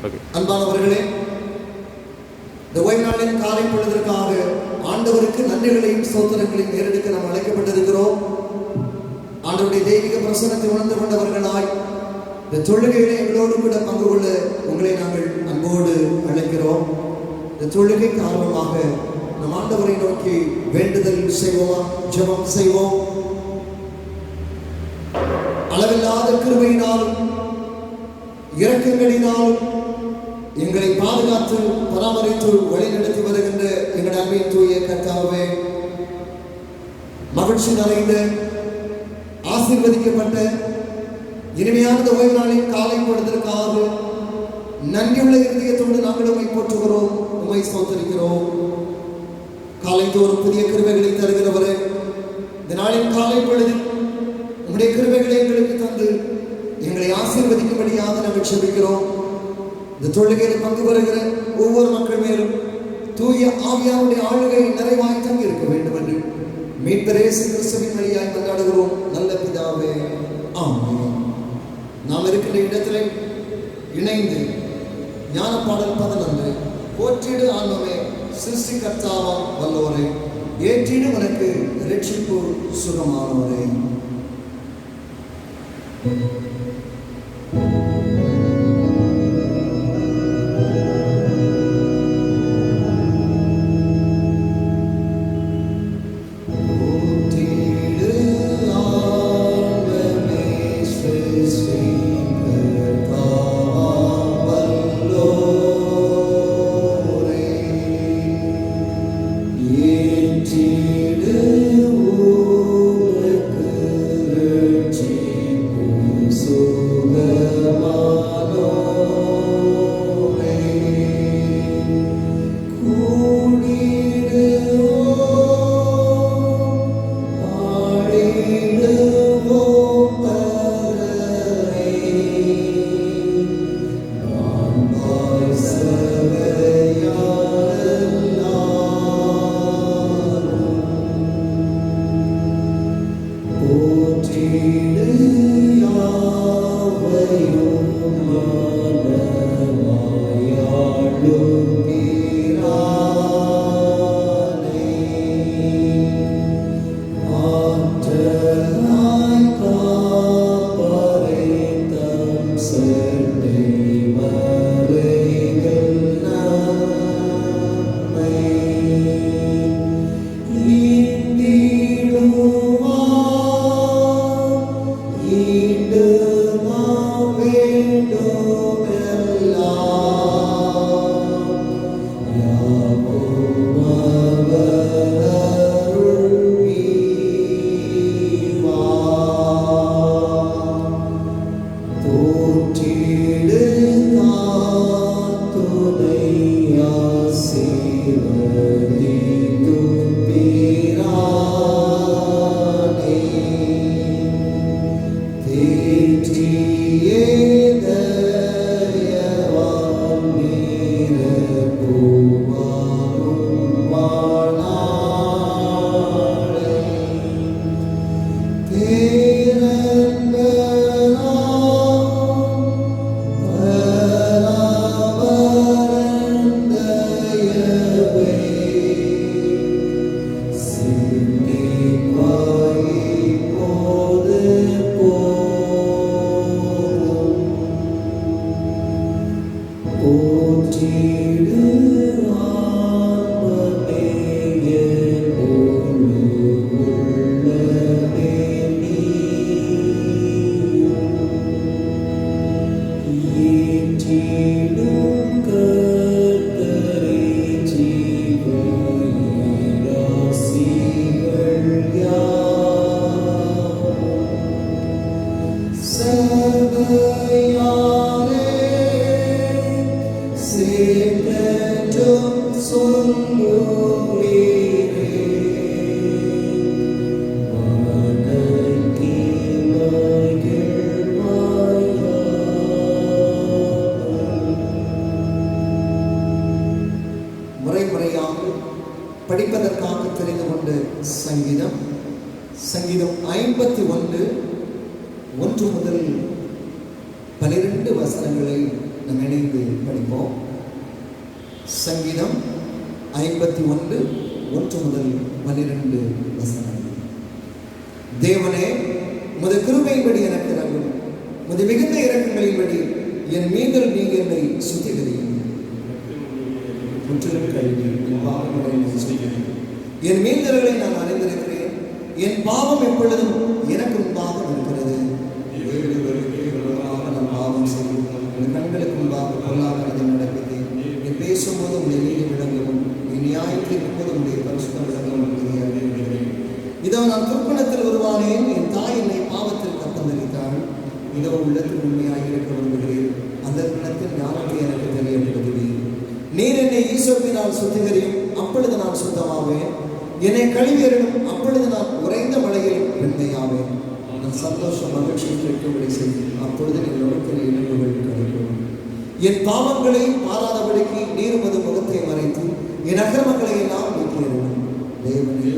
அன்பானவர்களே, இந்த ஓய்வு நாளின் காலை பொழுதற்காக ஆண்டவருக்கு நன்றிகளையும் ஸ்தோத்திரங்களையும் ஏறெடுக்க நாம் அழைக்கப்பட்டிருக்கிறோம். ஆண்டவருடைய தெய்வீக பிரசன்னத்தை உணர்ந்து கொண்டவர்களாய் இந்த தொழுகையிலே எங்களோடு கூட பங்கு கொள்ள உங்களை நாங்கள் அன்போடு அழைக்கிறோம். இந்த தொழுகைக்கு ஆர்வமாக நம் ஆண்டவரை நோக்கி வேண்டுதல் செய்வோமா, ஜெபம் செய்வோம். அளவில்லாத கிருபையினாலும் இரக்கங்களினாலும் எங்களை பாதுகாத்து பராமரித்து வழிநடத்தி வருகின்ற எங்கள் அன்பின் தூய கர்த்தாவே, மகிழ்ச்சி நிறைந்த ஆசீர்வதிக்கப்பட்ட இனிமையான ஓய்வு நாளின் காலை பொழுதற்காக நன்றியுள்ள இருதயத்தோடு நாங்கள் உம்மை போற்றுகிறோம், உம்மை ஸ்தோத்திரிக்கிறோம். காலைதோறும் புதிய கிருபைகளை தருகிறவரே, இந்த நாளின் காலை பொழுதில் உம்முடைய கிருபைகளை எங்களுக்கு தந்து எங்களை ஆசீர்வதிக்கும்படியாக நாங்கள் செபிக்கிறோம். இந்த தொழுகையில் பங்கு பெறுகிற ஒவ்வொரு மக்கள் மேலும் தூய ஆவியாருடைய ஆளுகை நிறைவாய் தங்கி இருக்க வேண்டும் என்று மீட்பர் இயேசு கிறிஸ்துவின் வழியாய் கொண்டாடுகிறோம் நல்ல பிதாவே, ஆமென். நாம் இருக்கின்ற இடத்திலே இணைந்து ஞான பாடல் 11 போற்றிடு ஆன்மமே சிருஷ்டி கர்த்தாவாம் வல்லோரே, ஏற்றிடு உனக்கு இரட்சிப்பு சுகமானோரே. படிப்பதற்காக தெரிந்து கொண்ட சங்கீதம் 51 1 முதல் 12 வசனங்களை நாம் இணைந்து படிக்கலாம். சங்கீதம் 51 1 முதல் 12 வசனங்கள். தேவனே, உமது கிருபையின்படி எனக்கு இறங்கும், உமது மிகுந்த இரக்கங்களின்படி என் மீன்கள் நீங்க என்னை சுத்திகரியும். முற்றிலும் கழுவி என் பாவங்களை சுத்திகரியும். என் மீன்களை நான் அறிந்திருக்கிறேன், என் பாவம் எப்பொழுதும் எனக்கு முன்பாக இருக்கிறது. நான் பாவம் செய்யும், என் கண்களுக்கு முன்பாக பொருளாதாரத்தை நடப்பித்தேன். என் பேசும்போது உடைய நீதி விளங்கவும், என் நியாயத்தில் இருப்பது உடைய பரிசுத்தம் விளங்கவும் தெரியாது. இதோ நான் துர்க்குணத்தில் உருவானேன், என் தாய் என்னை பாவத்தில் கத்தந்தளித்தாள். இதோ உள்ளத்தில் உண்மையாக இருக்க விரும்புகிறேன், அந்த குணத்தில் ஞானத்தை எனக்கு தெரியப்படுத்துவேன். நீர் என்னை ஈசோப்பினால் சுத்திகரியும், அப்பொழுது நான் சுத்தமாவேன். என்னை கழுவியரிடும், அப்பொழுது நான் உறைந்த மழையில் வெண்மையாவேன். நான் சந்தோஷம் மகிழ்ச்சியை கேட்கும்படி செய்யும், அப்பொழுது என் நோக்கில் இணைப்புகள் கிடைக்கும். என் பாவங்களை பாராதபடிக்கு நீர் உமது முகத்தை மறைத்து என் அக்கிரமங்களை எல்லாம் நீக்கியிருக்கும். தேவனே,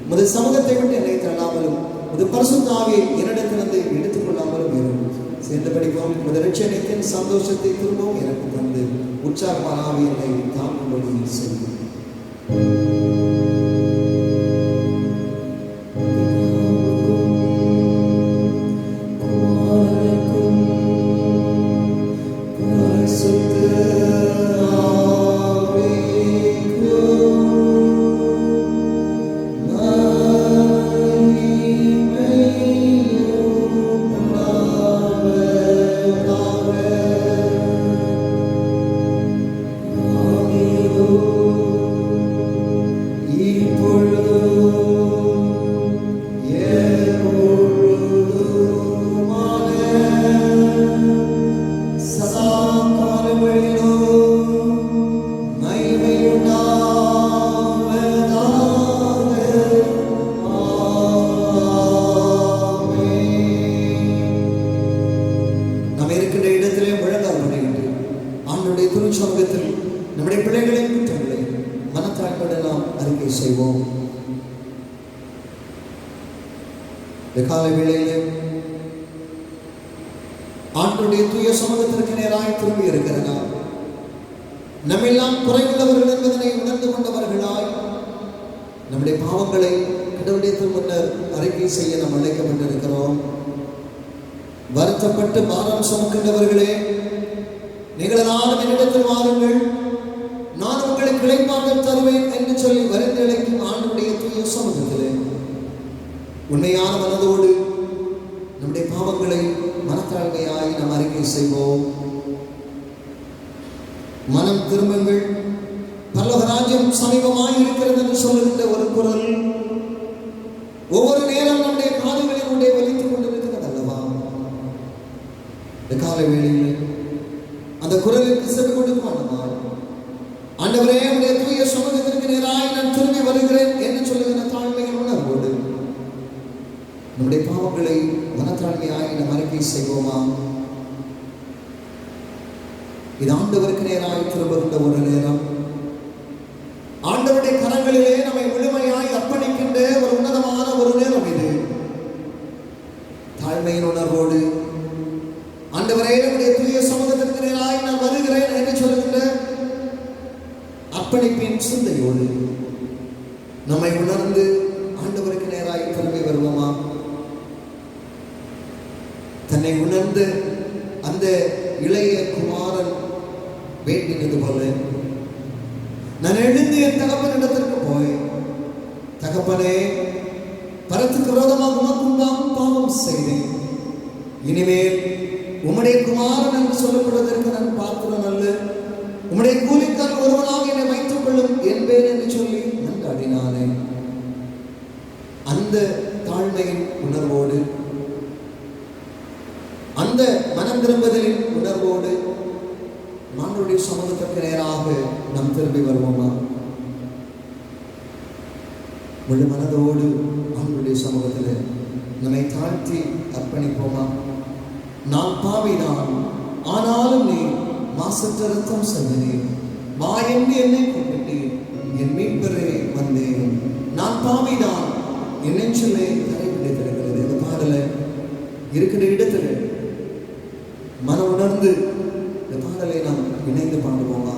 உமது சமூகத்தை விட்டு என்னை தள்ளாமலும் உமது பரிசுத்த ஆவியை என்னிடத்திலிருந்து எடுத்துக் கொள்ளாமலும் இருக்கும். சேர்ந்து படிப்போம். உமது இரட்சணியத்தின் சந்தோஷத்தை திரும்பவும் எனக்கு தந்து உற்சாகமான ஆவி என்னை தாங்கும்படி செய்யும். நம்முடைய பிள்ளைகளின் குற்றங்களை மனத்தாழ்மையோடு நாம் அறிக்கை செய்வோம். இந்த காலை வேளையிலே ஆண்டவருடைய தூய சமூகத்திற்கு நேராய் திரும்பி இருக்கிறதா? நம்மெல்லாம் குறைவுள்ளவர்கள் என்பதனை உணர்ந்து கொண்டவர்களாய் நம்முடைய பாவங்களை கடவுளுடைய முன்னர் அறிக்கை செய்ய நாம் அழைக்கப்பட்டிருக்கிறோம். வருத்தப்பட்டு பாரம் சுமக்கின்றவர்களே, நீங்கள் எல்லாரும் என்னிடத்தில் வாருங்கள், நான் உங்களுக்கு இளைப்பாற்றல் தருவேன் என்று சொல்லி வருந்தழைக்கும் ஆண்டவருடைய தூய சமூகத்திலே உண்மையான மனதோடு நம்முடைய பாவங்களை மனத்தாழ்மையாய் நாம் அறிக்கை செய்வோம். மனம் திரும்புங்கள், பரலோக ராஜ்யம் சமீபமாய் இருக்கிறது என்று சொல்லுகின்ற ஒரு குரல் ஒவ்வொரு நேரம் நம்முடைய காதுகளினுடைய ஒலித்துக் கொண்டிருக்கிறது அல்லவா? இந்த காலை வேளையில் அந்த குரலுக்கு செவி கொடுப்பானதால் ஆண்டவரே, உடைய தூய சமூகத்திற்கு நேராய் நான் திரும்பி வருகிறேன் என்று சொல்லுகிற தாழ்மையின் உணர்வோடு நம்முடைய பாவங்களை மனத்தாழ்மையாய் நாம் அறிக்கை செய்வோமா? இது ஆண்டவருக்கு நேராய் திரும்புகின்ற ஒரு நேரம். ஆண்டவருடைய கரங்களிலே நம்மை முழுமையாய் அர்ப்பணிக்கின்ற ஒரு உன்னதமான ஒரு நேரம் இது. தாழ்மையின் உணர்வோடு ஆண்டவரே, உடைய தூய சமூகத்திற்கு நேராய் நான் வருகிறேன் என்று சொல்லுகின்ற அர்ப்பணிப்பின் சிந்தையோடு நம்மை உணர்ந்து ஆண்டவருக்கு நேராய் திரும்பி வருவோமா? தன்னை உணர்ந்து அந்த இளைய குமாரன் வேண்டினது போல நான் எழுந்து என் தகப்பனிடத்திற்கு போய், தகப்பனே, பரத்துக்கு விரோதமாக உமக்கும் பாவம் செய்தேன், இனிமேல் உம்முடைய குமாரன் என்று சொல்லப்படுவதற்கு நான் பாத்திரம் அல்ல, உம்முடைய கூலிக்காரன் ஒருவனாக என்னை வைத்துக் கொள்ளும் என்பேன் என்று சொல்லி மன்றாடினானே. அந்த தாழ்மையின் உணர்வோடு, அந்த மனம் திரும்புதலின் உணர்வோடு ஆண்டவருடைய சமூகத்திற்கு நேராக நாம் திரும்பி வருவோமா? முழு மனதோடு ஆண்டவருடைய சமூகத்தில் நம்மை தாழ்த்தி அர்ப்பணிப்போமா? நான் பாவிதான், ஆனாலும் நீ மாசற்ற ரத்தம் சென்றேன், வா என்று என்னை கூப்பிட்டேன், என் மீட்பரே வந்தேன். நான் பாவிதான், என் நெஞ்சிலே கரை பிடித்திருக்கிறது. இந்த பாடலை இருக்கிற இடத்துல மனம் உணர்ந்து இந்த பாடலை நாம் இணைந்து பாடுவோமா?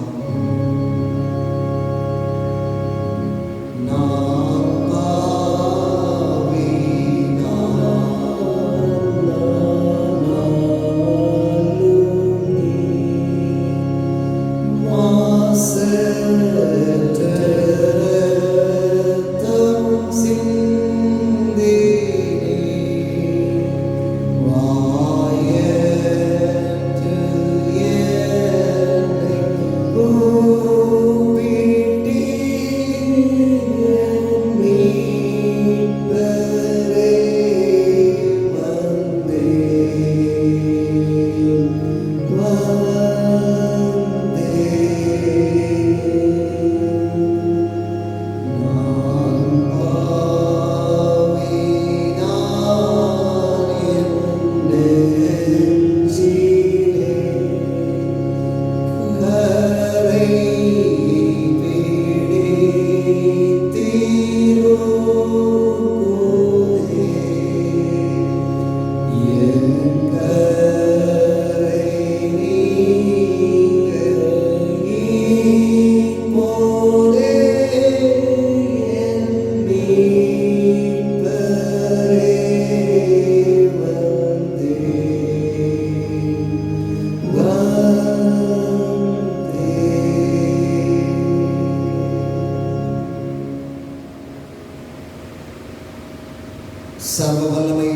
சர்வ வல்லமை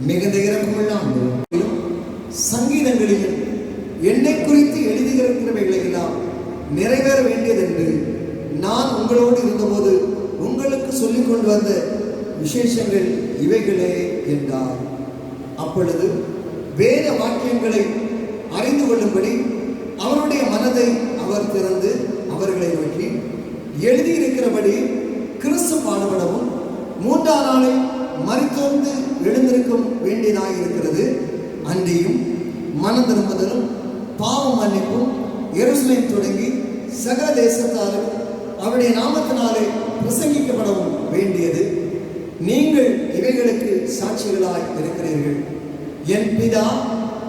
மிகுந்த இரக்கமுள்ள ஆண்டவரே, சங்கீதங்களிலும் என்னை குறித்து எழுதியிருக்கிறவைகளை எல்லாம் நிறைவேற வேண்டியதென்று நான் உங்களோடு இருந்தபோது உங்களுக்கு சொல்லிக் கொண்டு வந்த விசேஷங்கள் இவைகளே என்றார். அப்பொழுது வேத வாக்கியங்களை அறிந்து கொள்ளும்படி அவருடைய மனதை அவர் திறந்து அவர்களை நோக்கி, எழுதியிருக்கிறபடி கிறிஸ்து பாடுபடவும் 3ஆம் நாளில் மரித்தோர்ந்து எழுந்திருக்கும் வேண்டியதாயிருக்கிறது. அன்றியும் மனம் திரும்புதலும் பாவ மன்னிப்பும் எருசலேம் தொடங்கி சகல தேசத்தாலும் அவருடைய நாமத்தினாலே பிரசங்கிக்கப்படவும் வேண்டியது. நீங்கள் இவைகளுக்கு சாட்சிகளாய் இருக்கிறீர்கள். என் பிதா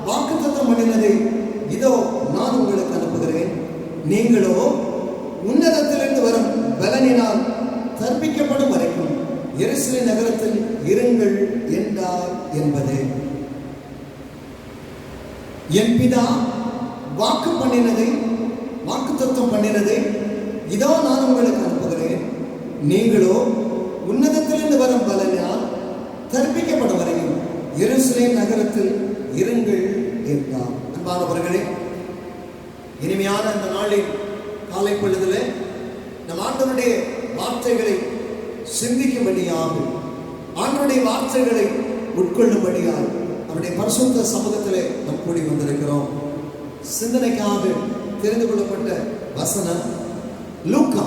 வாக்குத்தத்தம் பண்ணினதை இதோ நான் உங்களுக்கு அனுப்புகிறேன். நீங்களோ உன்னதத்திலிருந்து வரும் பலனினால் தற்பிக்கப்படும் வரைக்கும் எருசலேம் நகரத்தில் இருங்கள் என்றார் என்பதே. என் பிதா வாக்குத்தத்தம் பண்ணினதை இதோ நான் உங்களுக்கு அனுப்புகிறேன். நீங்களோ உன்னதத்திலிருந்து வரும் பலனால் தற்பிக்கப்படும் வரையும் எருசலேம் நகரத்தில் இருங்கள் என்றார். அன்பானவர்களே, இனிமையான இந்த நாளில் காலை பொழுதில் நம் ஆண்டவருடைய வார்த்தைகளை சிந்திக்கும்படியாக, ஆண்டவருடைய வார்த்தைகளை உட்கொள்ளும்படியாக அவருடைய பரிசுத்த சமூகத்திலே நாம் கூடி வந்திருக்கிறோம். சிந்தனைக்காக தெரிந்து கொள்ளப்பட்ட வசனம் லூக்கா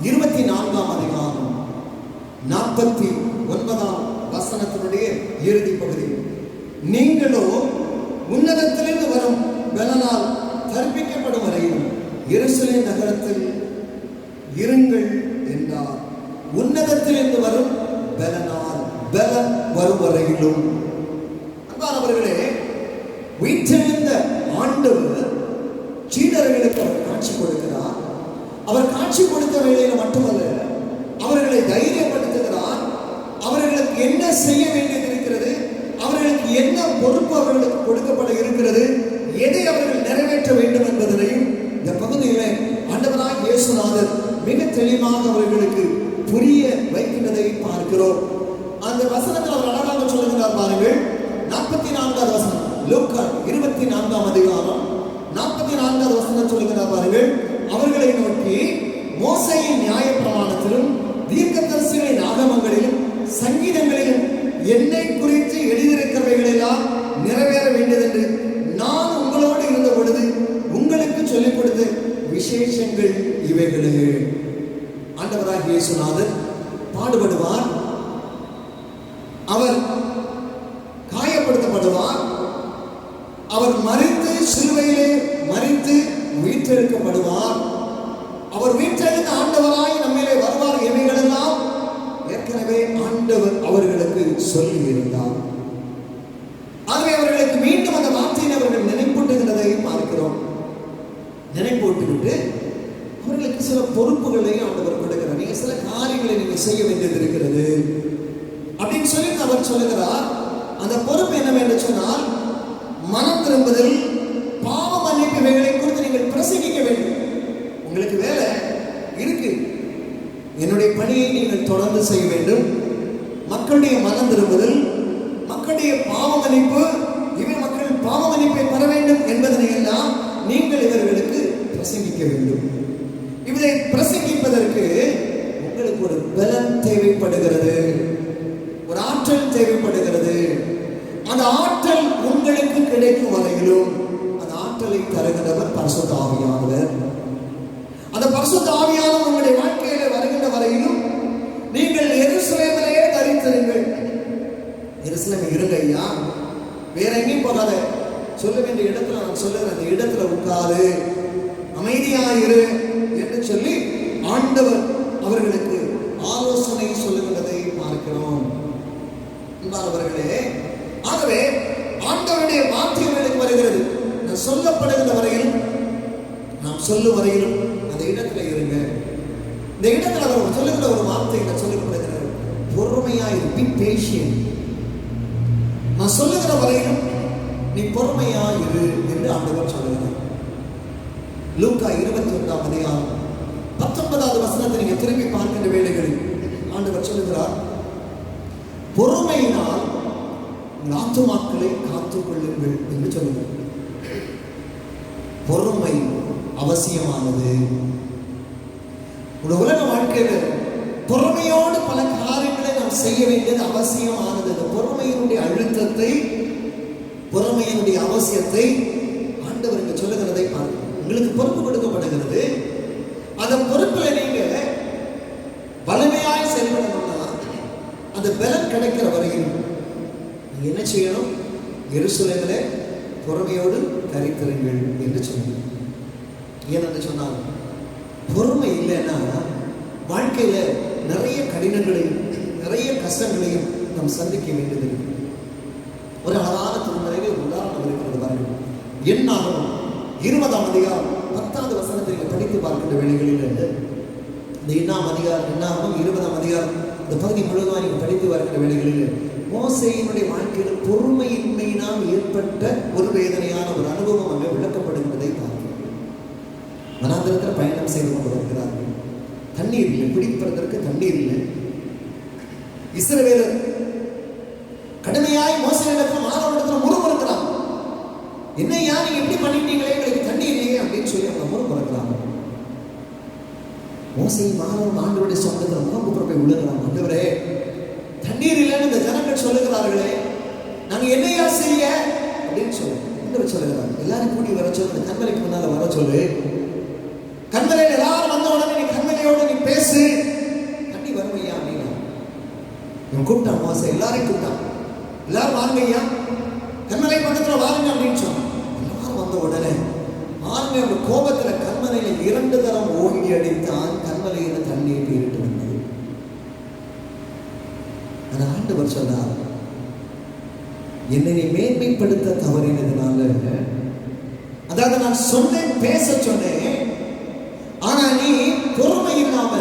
24ஆம் அதிகாரம் 49ஆம் வசனத்தினுடைய இறுதி பகுதி. நீங்களோ உன்னதத்திலிருந்து வரும் பலனால் கற்பிக்கப்படும் வரையும் எருசலேம் நகரத்தில் இருங்கள் என்றார். உன்னதத்திலிருந்து வரும் பலனால், பலன் வரும் வரையிலும். அன்பானவர்களே, வீட்டிலிருந்த ஆண்டவர் சீடர்களுக்கு அவர் காட்சி கொடுக்கிறார். அவர் காட்சி கொடுத்த வேளையில் மட்டுமல்ல, அவர்களை தைரியப்படுத்துகிறார். அவர்களுக்கு என்ன செய்ய வேண்டியது இருக்கிறது, அவர்களுக்கு என்ன பொறுப்பு அவர்களுக்கு கொடுக்கப்பட இருக்கிறது, எதை அவர்கள் நிறைவேற்ற வேண்டும் என்பதனையும் இந்த பகுதியிலே ஆண்டவராகிய இயேசுநாதர் மிக தெளிவாக அவர்களுக்கு புரிய வைக்கின்றதை பார்க்கிறோம். அந்த வசனத்தில் அவர் அழகாக சொல்லுகிறார் பாருங்கள். 44வது வசனம், லூக்கா 24ஆம் அதிகாரம் 44வது வசனம் சொல்லுகிறார் பாருங்கள். அவர்களை நோக்கி, மோசேயின் நியாயப்பிரமாணத்திலும் தீர்க்கதரிசிகளின் ஆகமங்களிலும் சங்கீதங்களிலும் என்னை குறித்து எழுதியிருக்கிறவைகளெல்லாம் நிறைவேற வேண்டியதென்று நான் உங்களோடு இருந்த பொழுது உங்களுக்கு சொல்லிக் கொடுத்த விசேஷங்கள் இவைகளே. ஆண்டவராகிய இயேசுநாதர் பாடுபடுவார், அவர் காயப்படுத்தப்படுவார், அவர் மரித்து சிலுவையிலே மரித்து உயிர்த்தெழுக்கப்படுவார், அவர் உயிர்த்தெழுந்த ஆண்டவராய் நம்மிலே வருவார். இவைகளெல்லாம் ஏற்கனவே ஆண்டவர் அவர்களுக்கு சொல்லி இருந்தார். ஆகவே அவர்களுக்கு மீண்டும் அந்த வார்த்தையை நீங்கள் செய்ய வேண்டியது இருக்கிறது அப்படின்னு சொல்லி அவர் சொல்லுகிறார். அந்த பொறுப்பு என்னவென்று சொன்னால், மனம் திரும்புதல், பாவ மன்னிப்பு இவைகளை குறித்து நீங்கள் பிரசங்கிக்க வேண்டும். உங்களுக்கு வேலை இருக்கு. என்னுடைய பணியை நீங்கள் தொடர்ந்து செய்ய வேண்டும். மக்களுடைய மனம் திரும்புதல், மக்களுடைய பாவ மன்னிப்பு, மக்கள் பாவ மன்னிப்பை பெற வேண்டும் என்பதனை எல்லாம் நீங்கள் இவர்களுக்கு பிரசங்கிக்க வேண்டும். இவரை பிரசங்கிப்பதற்கு உங்களுக்கு ஒரு பலம் தேவைப்படுகிறது, ஒரு ஆற்றல் தேவைப்படுகிறது. அந்த ஆற்றல் உங்களுக்கு கிடைக்கும் வரையிலும் அந்த ஆற்றலை தருகிறவர் பரிசுத்த ஆவியானவர். அந்த பரிசுத்த ஆவியானவர் உங்களுடைய வாழ்க்கையில வருகின்ற வரையிலும் நீங்கள் எருசலேமிலேயே தரித்திருங்கள். எருசலேம் இருங்க ஐயா, வேற எங்கேயும் போகாத, சொல்ல வேண்டிய இடத்துல நான் சொல்லுகிற அந்த இடத்துல உட்காரு, அமைதியாயிரு என்று சொல்லி ஆண்டவர் அவர்களுக்கு ஆலோசனை சொல்லுகிறதை பார்க்கிறோம். அன்பானவர்களே, ஆகவே ஆண்டவருடைய வார்த்தைகளுக்கு வருகிறது. நான் சொல்லப்படுகிற வரையிலும், நாம் சொல்லும் வரையிலும் அந்த இடத்துல இருங்க. இந்த இடத்துல அவர் சொல்லுகிற ஒரு வார்த்தை சொல்லப்படுகிறது, பொறுமையாயிரு, பி பேஷியன்ட். நான் சொல்லுகிற வரையிலும் நீ பொறுமையாயிரு என்று ஆண்டவர் சொல்லுகிறார். லூக்கா 21ஆம் அதிகாரம் 19வது வசனத்தை நீங்க திரும்பி பார்க்கின்ற வேளைகளில் ஆண்டவர் சொல்லுகிறார், பொறுமையினால் உங்கள் ஆத்துமாக்களை காத்துக் கொள்ளுங்கள் என்று சொல்லுகிறார். பொறுமை அவசியமானது. உலக வாழ்க்கையில பொறுமையோடு பல காரியங்களை நாம் செய்ய வேண்டியது அவசியமானது. அந்த பொறுமையினுடைய அழுத்தத்தை, பொறுமையினுடைய அவசியத்தை ஆண்டவர் சொல்லுகிறதை பார்க்க உங்களுக்கு பொறுப்பு கொடுக்கப்படுகிறது. அந்த பொறுப்புல நீங்க வலிமையாய் செயல்படணும்னா அந்த பலம் கிடைக்கிற வரையில் நீங்க என்ன செய்யணும்? எருசலேமிலே பொறுமையோடு தரித்திருங்கள் என்று சொன்னார். ஏனென்று சொன்னால், பொறுமை இல்லைன்னா வாழ்க்கையில நிறைய கடினங்களையும் நிறைய கஷ்டங்களையும் நாம் சந்திக்க வேண்டியது. ஒரு அழகான திருமறையிலே ஒரு உதாரணம் இருக்கிறது பாருங்கள். என்னாகமம் 20ஆம் அதிகாரம் 10வது வசனத்தை நீங்கள் படித்து பார்க்கின்ற வேளைகளில் இந்த என்னாகமம் 20ஆம் அதிகாரம் இந்த பகுதி முழுவதும் நீங்கள் படித்து பார்க்கின்ற வேளைகளில் மோசேயினுடைய வாழ்க்கையில் பொறுமையின்மையினால் ஏற்பட்ட ஒரு வேதனையான ஒரு அனுபவம் அங்கே விளக்கப்படுகிறதை பார்க்கிறோம். வனாந்திரத்தில் பயணம் செய்து கொண்டு வருகிறார்கள். தண்ணீர் இல்லை, குடிப்பதற்கு தண்ணீர் இல்லை. இஸ்ரவேலர் கடுமையாய் மோசேயிடத்தில் மாணவனிடத்தில் முறுமுறுக்கிறாங்க. என்னையா நீங்க எப்படி பண்ணிட்டீங்களே, எங்களுக்கு தண்ணி இல்லையே அப்படின்னு சொல்லி அவங்க முறுமுறுக்கிறாங்க. மோசேயின் மாணவன் ஆண்டவருடைய சொந்தத்தில் முகம் போய் விழுகிறாங்க. ஆண்டவரே, தண்ணீர் இல்லைன்னு இந்த ஜனங்கள் சொல்லுகிறார்களே, நாங்க என்னையா செய்ய அப்படின்னு சொல்லி சொல்லுகிறாங்க. எல்லாரும் கூடி வர சொல்லு, கண்மலைக்கு முன்னால வர சொல்லு. கண்மலையில் எல்லாரும் வந்த உடனே நீ கண்மலையோடு நீ பேசு, தண்ணி வருமையா அப்படின்னா இவன் கூப்பிட்டான். மோசே எல்லாரையும் கூப்பிட்டான். எல்லாரும் வாங்க ஐயா, கண்மலை பக்கத்துல வாருங்க அப்படின்னு சொன்னான். எல்லாரும் வந்த உடனே ஆண்மை ஒரு கோபத்துல கண்மலையில 2 தரம் ஓங்கி அடித்தான். கண்மலையில தண்ணீர் பீரிட்டு வந்தது. அந்த ஆண்டவர் சொன்னார், என்னை மேன்மைப்படுத்த தவறினதுனால, அதாவது நான் சொன்னேன், பேச சொன்னேன், ஆனா நீ பொறுமை இல்லாம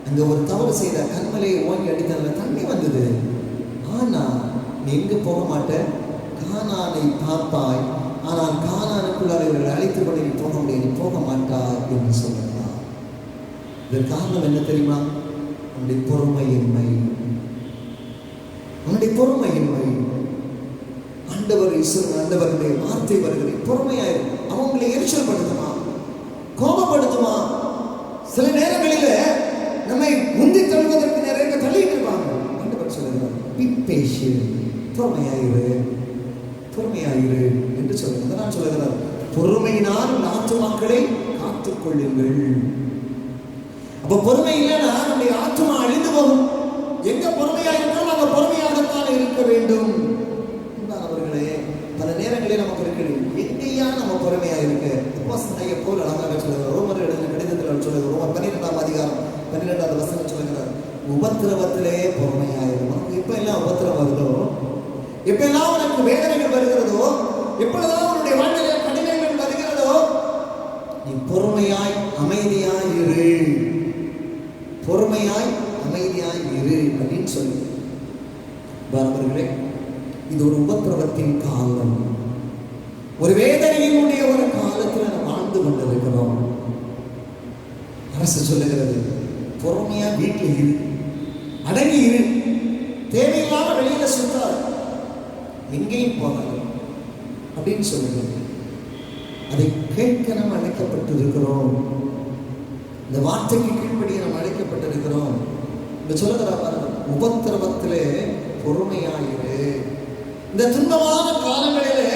அங்க ஒரு தவறு செய்த, கண்மலையை ஓங்கி அடித்ததுல தண்ணி வந்தது. ஆனா நீ எங்க போக மாட்ட, கானானை பார்ப்பாய், ஆனால் கானானுக்குள்ளார இவர்களை அழைத்துக் கொண்டு நீ போக முடியாது, நீ போக மாட்டாய் என்று சொல்லுகிறார். இதற்கு காரணம் என்ன தெரியுமா? அவனுடைய பொறுமையின்மை. அவனுடைய பொறுமையின்மை. ஆண்டவருடைய வார்த்தை வருகிறது, பொறுமையாய் அவங்களை எரிச்சல் படுத்துமா, கோபப்படுத்துமா. சில நேரங்களில நம்மை முந்தி தள்ளுவதற்கு நிறைய தள்ளிட்டு இருப்பாங்க. ஆண்டவர் சொல்லுகிறார், பி பேஷியன்ட், பொறுமையாயிரு, பொறுமையாயிரு என்று சொல்லுகிறார். நான் சொல்லுகிறார், பொறுமையினால் ஆத்துமாக்களை காத்துக் கொள்ளுங்கள். அப்ப பொறுமை இல்லைன்னா நம்முடைய ஆத்துமா அழிந்து போகும். எங்க பொறுமையாக இருந்தாலும் அங்க பொறுமையாகத்தான் இருக்க வேண்டும். அவர்களே, பல நேரங்களில் நமக்கு இருக்கிறது, எங்கேயா நம்ம பொறுமையா இருக்கு. போல் அழகாக சொல்லுகிறார். ரோமர் எழுதின கடிதத்தில் சொல்லுகிறார், ரோமர் 12ஆம் அதிகாரம் 12வது வசனம் சொல்லுகிறார், உபத்திரவத்திலே பொறுமையாயிரும். உனக்கு எப்ப எல்லாம் உபத்திரம் வருதோ, எப்ப எல்லாம் உனக்கு வேதனைகள் வருகிறதோ, எப்பொழுதெல்லாம் உன்னுடைய வாழ்க்கையில கடினங்கள் வருகிறதோ, நீ பொறுமையாய் அமைதியாய் இரு. பொறுமை பொறுமையாய் அமைதியாய் இரு அப்படின்னு சொல்லி பாரவர்களே, இது ஒரு உபத்திரவத்தின் காலம், ஒரு வேதனையினுடைய ஒரு காலத்தில் நாம் வாழ்ந்து கொண்டிருக்கிறோம். அரசு சொல்லுகிறது பொறுமையா வீட்டில் இரு, அடங்கி இரு, தேவையில்லாம வெளியில சுத்தாது, எங்கேயும் போகாது அப்படின்னு சொல்லுகிறது. அதை கேட்க நாம் அழைக்கப்பட்டு இருக்கிறோம். இந்த வார்த்தைக்கு கீழ்ப்படிய நாம் அழைக்கப்பட்டிருக்கிறோம். இந்த சொல்லுகிறா பாருங்க, உபத்திரவத்திலே பொறுமையாயிரு. இந்த துன்பமான காலங்களிலே,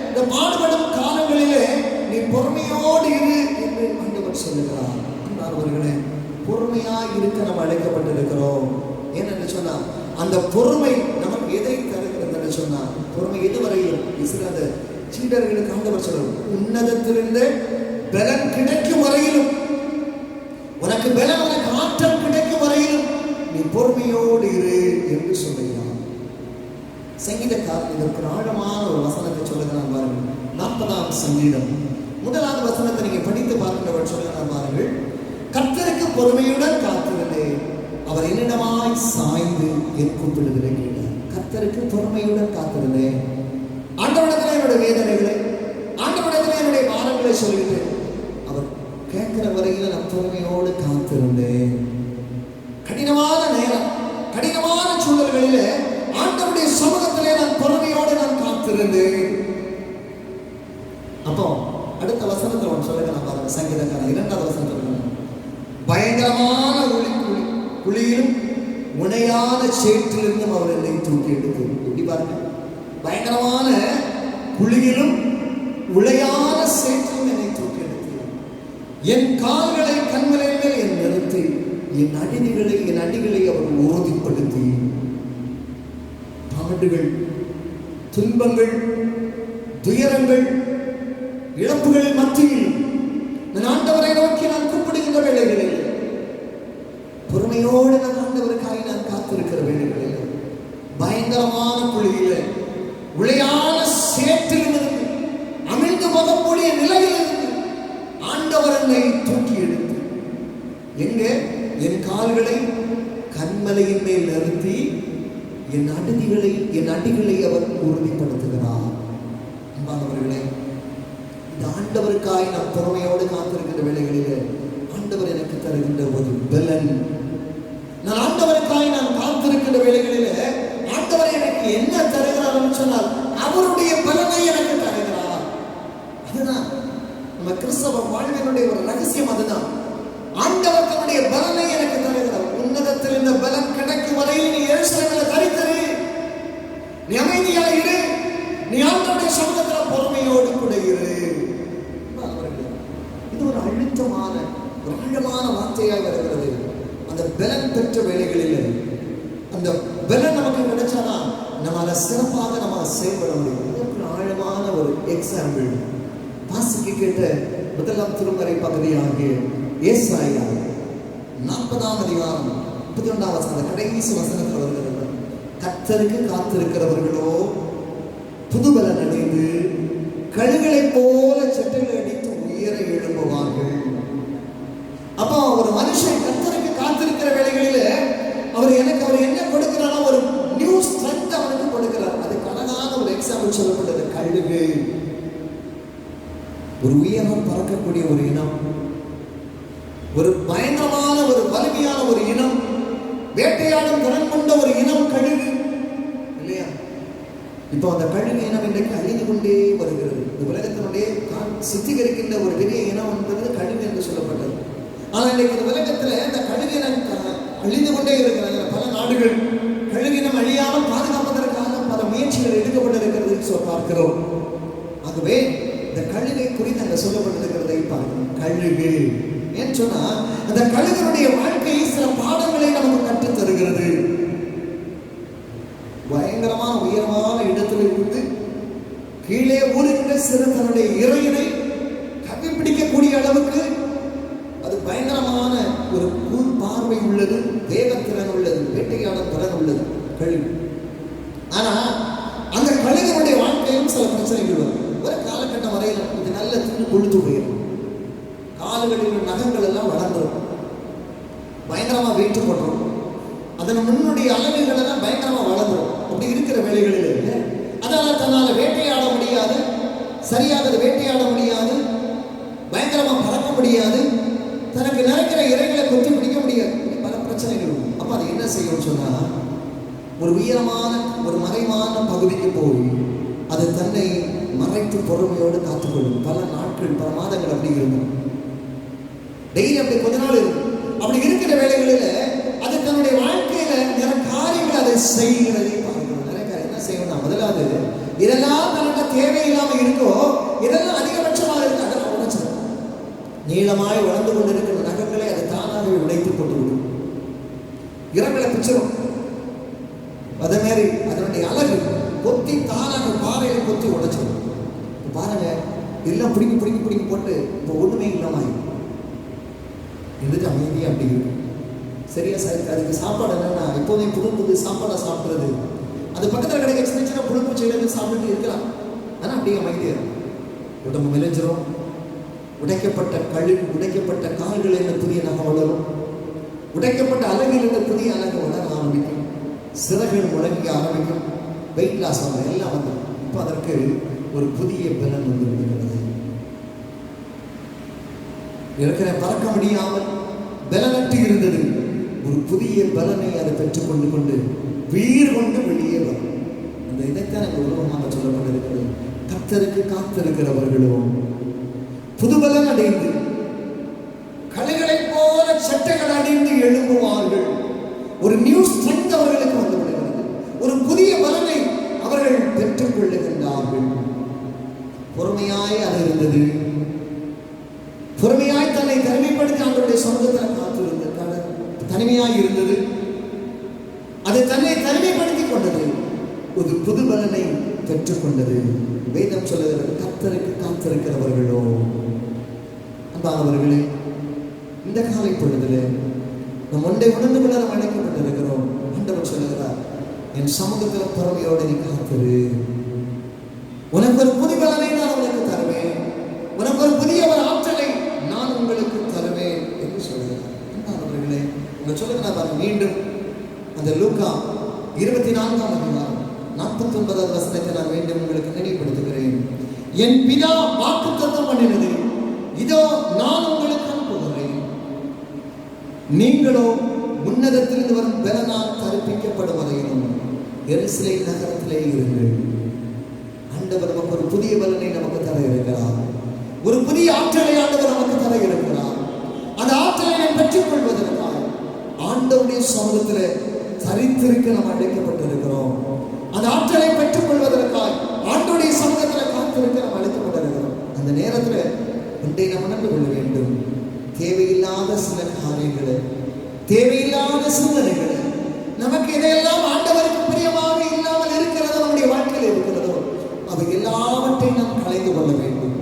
இந்த பாடுபடும் காலங்களிலே நீ பொறுமையோடு இரு என்று ஆண்டவர் சொல்லுகிறார். அவர்களே, பொறுமையாய் இருக்க நாம் அழைக்கப்பட்டிருக்கிறோம். ஏனென்று சொன்னா அந்த பொறுமை நமக்கு எதை தருகிறது என்று சொன்னா, பொறுமை எதுவரையும் இஸ்ரவேல் சீடர்களுக்கு ஆண்டவர் சொல்றார், உன்னதத்திலிருந்து பலன் கிடைக்கும் வரையிலும், உனக்கு பலன், உனக்கு ஆற்றல் கிடைக்கும் வரையிலும் நீ பொறுமையோடு இரு என்று சொல்லுகிறார். சங்கீதக்காரன் இதற்கு ஆழமான ஒரு வசனத்தை சொல்லுகிறான் பாருங்கள். 40ஆம் சங்கீதம் 1வது வசனத்தை நீங்க படித்து பார்க்கிறவர் சொல்லுகிறார் பாருங்கள், கர்த்தருக்கு பொறுமையுடன் காத்திருந்தேன், அவர் என்னிடமாய் சாய்ந்து என் கூப்பிடுதலை கேட்டார். கர்த்தருக்கு பொறுமையுடன் காத்திருந்தேன், ஆண்டவரிடத்தில் என்னுடைய வேதனைகளை, ஆண்டவரிடத்தில் என்னுடைய பாரங்களை சொல்லிட்டு அவர் கேட்கிற வரையில் நான் பொறுமையோடு காத்திருந்தேன். கடினமான நேரம், கடினமான சூழல்களிலே ஆண்டவருடைய சமூகத்திலே நான் பொறுமையோடு நான் காத்திருந்தேன். அப்போ அடுத்த வசனத்தில் ஒன்று சொல்லுங்க, நான் பாருங்க, சங்கீதக்காரன் 2வது வசனத்தில் பயங்கரமான குழியிலும் முனையான சேற்றிலிருந்தும் அவர் என்னை தூக்கி எடுத்து. எப்படி பாருங்க, பயங்கரமான குழியிலும் உளையான சேற்றிலும் என்னை தூக்கி எடுத்து, என் கால்களை கண்மலை மேல் என் நிறுத்தி, என் அடிகளை அவர் உறுதிப்படுத்தி, பாடுகள், துன்பங்கள், துயரங்கள், இழப்புகளின் மத்தியில் நான் ஆண்டவரை நோக்கி நான் கூப்பிடுகின்ற வேளைகளில், பொறுமையோடு நான் ஆண்டவருக்காக நான் காத்திருக்கிற வேளைகளில், பயங்கரமான குழியில, உளையான சேற்றிலிருந்து, அமிழ்ந்து போகக்கூடிய நிலையிலிருந்து ஆண்டவர் என்னை தூக்கி எடுத்து, எங்கே என் கால்களை கண்மலையின் மேல் நிறுத்தி, என் அடிகளை அவர் உறுதிப்படுத்துகிறார். அன்பானவர்களே, இந்த ஆண்டவருக்காய் நான் பொறுமையோடு காத்திருக்கின்ற வேளைகளிலே ஆண்டவர் எனக்கு தருகின்ற ஒரு பலன். நான் ஆண்டவருக்காய் நான் காத்திருக்கின்ற வேளைகளிலே ஆண்டவர் எனக்கு என்ன தருகிறார் சொன்னால், அவருடைய பலனை எனக்கு தருகிறார். அதுதான் நம்ம கிறிஸ்தவ வாழ்வினுடைய ஒரு ரகசியம். அதுதான் ஆண்டவர் தன்னுடைய பலனை எனக்கு தருகிறார். உன்னதத்தில் இந்த பலன் கிடைக்கும் வரையில் நீ எருசலேமில் தரித்திரு, நீ அமைதியாயிரு, நீ ஆண்டவருடைய சமூகத்தில் பொறுமையோடு கூட இரு. இது ஒரு அழுத்தமான, ஒரு ஆழமான வார்த்தையாக வருகிறது. அந்த பலன் பெற்ற வேளைகளில், அந்த பலன் நமக்கு கிடைச்சாதான் நம்மளால சிறப்பாக நம்ம செயல்பட முடியும். இதற்கு ஆழமான ஒரு எக்ஸாம்பிள் வாசிக்க கேட்ட 1ஆம் திருமறை பகுதியாகிய ஏசாயா 40ஆம் அதிகாரம் 31ஆம் வசனம், கடைசி வசனத்தில் வருகிறது, கர்த்தருக்கு காத்திருக்கிறவர்களோ புதுபலன் அடைந்து கழுகளை போல செட்டைகளை அடித்து உயர எழும்புவார்கள். அப்போ ஒரு மனுஷன் கர்த்தருக்கு காத்திருக்கிற வேளைகளில் அவர் என்ன கொடுக்கிறாரோ, ஒரு நியூ ஸ்ட்ரென்த் அவனுக்கு கொடுக்கிறார். அதுக்கு அழகான ஒரு எக்ஸாம்பிள் சொல்லப்பட்டது கழுகு. ஒரு உயரம் பறக்கக்கூடிய ஒரு இனம், ஒரு பயங்கரமான ஒரு வலிமையான ஒரு இனம், வேட்டையாடும் திறன் கொண்ட ஒரு இனம் கழுகு இல்லையா? இப்போ அந்த கழுகு இனம் இன்றைக்கு அழிந்து கொண்டே வருகிறது. இந்த உலகத்தினுடைய சுத்திகரிக்கின்ற ஒரு பெரிய இனம் என்பது கழுகு என்று சொல்லப்பட்டது. ஆனால் இன்றைக்கு இந்த உலகத்தில் இந்த கழுகு இனம் அழிந்து கொண்டே இருக்கிறாங்க. பல நாடுகள் கழுகு இனம் அழியாமல் பாதுகாப்பதற்காக பல முயற்சிகள் எடுக்கப்பட்டிருக்கிறது பார்க்கிறோம். ஆகவே இந்த கழுகை குறித்து அங்கே சொல்லப்பட்டிருக்கிறதை பார்க்கிறோம். கழுகு ஏன்னு சொன்னா, அந்த கழுகனுடைய வாழ்க்கையை சில பாடங்களை நமக்கு கற்றுத் தருகிறது. பயங்கரமான உயரமான இடத்தில் இருந்து கீழே ஊருகின்ற சிறு தன்னுடைய இறையினை கவிப்பிடிக்கக்கூடிய அளவுக்கு அது பயங்கரமான ஒரு கூர் பார்வை உள்ளது, வேகத்திறன் உள்ளது, வேட்டையாடும் திறன் உள்ளது கழுகு. ஆனா அந்த கழுகனுடைய வாழ்க்கையும் சில பிரச்சனைகள் வரும். ஒரு காலகட்டம் வரையில் இது நல்ல தின்னு கொழுத்து போயிடும், கால்களில் நகங்கள் எல்லாம் வளர்ந்துடும், பயங்கரமா பயங்கரமா வெயிட் போட்டுரும். அதன் முன்னுடைய அலகுகள் எல்லாம் பயங்கரமா வளர்ந்துடும். அப்படி இருக்கிற வேலைகளில் அதனால தன்னால வேட்டையாட முடியாது, சரியாக வேட்டையாட முடியாது, பயங்கரமா பறக்க முடியாது, தனக்கு நிறைக்கிற இறைகளை கொத்தி பிடிக்க முடியாது. பல பிரச்சனைகள். அப்ப அது என்ன செய்யும் சொன்னா, ஒரு உயரமான ஒரு மறைவான பகுதிக்கு போய் அது தன்னை மறைத்து பொறுமையோடு காத்துக்கொள்ளும். பல நாட்கள் பல மாதங்கள் அப்படி இருக்கும். டெய்லி அப்படி கொஞ்ச நாள் இருக்கும். அப்படி இருக்கிற வேலைகளில் அது தன்னுடைய வாழ்க்கையில நிறைய காரியங்கள் அதை செய்கிறதை பார்க்கணும். நிறைய காரியம் என்ன செய்யணும், முதலாவது இதெல்லாம் தனக்கு தேவையில்லாம இருக்கோ, இதெல்லாம் அதிகபட்சமாக இருக்கு, அதெல்லாம் உடைச்சிடும். நீளமாய் வளர்ந்து கொண்டிருக்கிற நகங்களை அது தானாகவே உடைத்து போட்டு விடும், இரங்களை பிச்சிடும். அதே மாதிரி அதனுடைய அழகு கொத்தி தானாக பாறையை கொத்தி உடைச்சிடும். பாருங்க, எல்லாம் பிடிங்கி பிடிங்கி பிடிங்கி போட்டு இப்போ ஒண்ணுமே இல்லாம இருந்துட்டு அமைதியா அப்படி இருக்கும். சரியா சார், அதுக்கு சாப்பாடு என்னன்னா எப்போதுமே புது புது சாப்பாடை சாப்பிட்றது. அது பக்கத்தில் கிடைக்க சின்ன சின்ன புழுப்பு செய்யறது சாப்பிட்டு இருக்கலாம். ஆனால் அப்படியே அமைதியா இருக்கும். உடம்பு மெலிஞ்சிரும். உடைக்கப்பட்ட கால்கள் என்ன புதிய நகை வளரும். உடைக்கப்பட்ட அழகில் இருந்து புதிய அழகு வளர ஆரம்பிக்கும். சிறகுகள் முழங்க ஆரம்பிக்கும். வெயிட் லாஸ் ஆகும். எல்லாம் வந்து இப்போ அதற்கு ஒரு புதிய பலன் வந்து விடுகிறது. ஏற்கனவே பறக்க முடியாமல் பலனற்று இருந்தது, ஒரு புதிய பலனை அதை பெற்றுக்கொண்டு கொண்டு வீர் கொண்டு வெளியே வரும். அந்த இதைத்தான் அந்த உருவமாக சொல்லப்பட்டிருக்கிறது. கர்த்தருக்கு காத்திருக்கிறவர்களும் புது பலன் அடைந்து கலைகளைப் போல சட்டைகள் அடைந்து எழும்புவார்கள். ஒரு நியூ ஸ்ட்ரென்த் அவர்களுக்கு வந்து விடுகிறது. ஒரு புதிய பலனை அவர்கள் பெற்றுக் கொள்ளுகின்றார்கள். பொறுமையாய் அது இருந்தது. பொறுமையாய் தன்னை தனிமைப்படுத்தி அவருடைய சொந்தத்தில் காத்திருந்தது. தனிமையாய் இருந்தது. அது தன்னை தனிமைப்படுத்திக் கொண்டது. ஒரு புது பலனை பெற்றுக் கொண்டது. வேதம் சொல்லுகிறது, கர்த்தருக்கு காத்திருக்கிறவர்களோ. அன்பானவர்களே, இந்த காலை பொழுதிலே நம் ஒன்றை உணர்ந்து கொள்ள நாம் அழைக்கப்பட்டிருக்கிறோம். ஆண்டவர் சொல்லுகிறார், என் சமூகத்தில் பொறுமையோடு நீ காத்திரு, உனக்கு ஒரு புது பலனை நான் உனக்கு தருவேன், உனக்கு ஒரு புதிய ஒரு ஆற்றலை நான் உங்களுக்கு தருவேன் என்று சொல்லுகிறார். அன்பானவர்களே, உங்க சொல்லுங்க பாருங்க, மீண்டும் அந்த லூக்கா 24ஆம் அதிகாரம் 49வது வசனத்தை நான் மீண்டும் உங்களுக்கு நினைவுபடுத்துகிறேன். என் பிதா வாக்குத்தத்தம் பண்ணினது, இதோ நான் உங்களுக்கு அனுப்புகிறேன், நீங்களோ உன்னதத்திலிருந்து வரும் பலனால் தரிப்பிக்கப்படும் வரையிலும் எருசலேம் நகரத்திலே இருங்கள். ஆண்டவர் நமக்கு ஒரு புதிய பலனை நமக்கு தர இருக்கிறார். ஒரு புதிய ஆற்றலை ஆண்டவர் நமக்கு தர இருக்கிறார். அந்த ஆற்றலை நாம் பெற்றுக் கொள்வதற்காக ஆண்டவருடைய சமூகத்தில் தரித்திருக்க நாம் அழைக்கப்பட்டிருக்கிறோம். அந்த ஆற்றலை பெற்றுக் கொள்வதற்காக ஆண்டவருடைய சமூகத்தில் காத்திருக்க நாம் அழைக்கப்பட்டிருக்கிறோம். அந்த நேரத்தில் ஒன்றை நாம் உணர்ந்து கொள்ள வேண்டும். தேவையில்லாத சில காரியங்களை, தேவையில்லாத சிந்தனைகளை, நமக்கு இதையெல்லாம் ஆண்டவருக்கு பிரியமாக இல்லாமல் இருக்கிறதோ, நம்முடைய வாழ்க்கையில் இருக்கிறதோ, அவை எல்லாவற்றையும் நாம் கலைந்து கொள்ள வேண்டும்,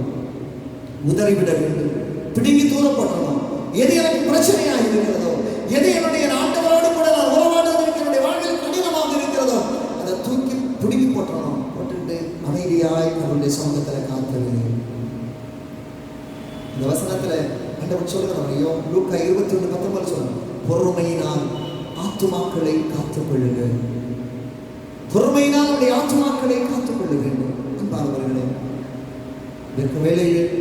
உதறிவிட வேண்டும், பிடுங்கி தூரப்படணும். எது எனக்கு பிரச்சனையாக இருக்கிறதோ, எது என்னுடைய ஆண்டவரோடு கூட நான் உறவாடுவதற்கு என்னுடைய வாழ்க்கையில் கடினமாக இருக்கிறதோ, அதை தூக்கி பிடுங்கி போட்டணும். போட்டுட்டு அமைதியாய் அவருடைய சமூகத்தில் காத்திருங்க. இந்த வசனத்துல ஆண்டவர் சொல்லுகிறோம், லூக்கா 21:19 சொல்லுங்க, பொறுமையினால் ஆத்துமாக்களை காத்துக்கொள்ளுங்க. பொறுமையினால் நம்முடைய ஆத்துமாக்களை காத்துக்கொள்ள வேண்டும். அன்பானவர்களே, இதற்கு வேளையில்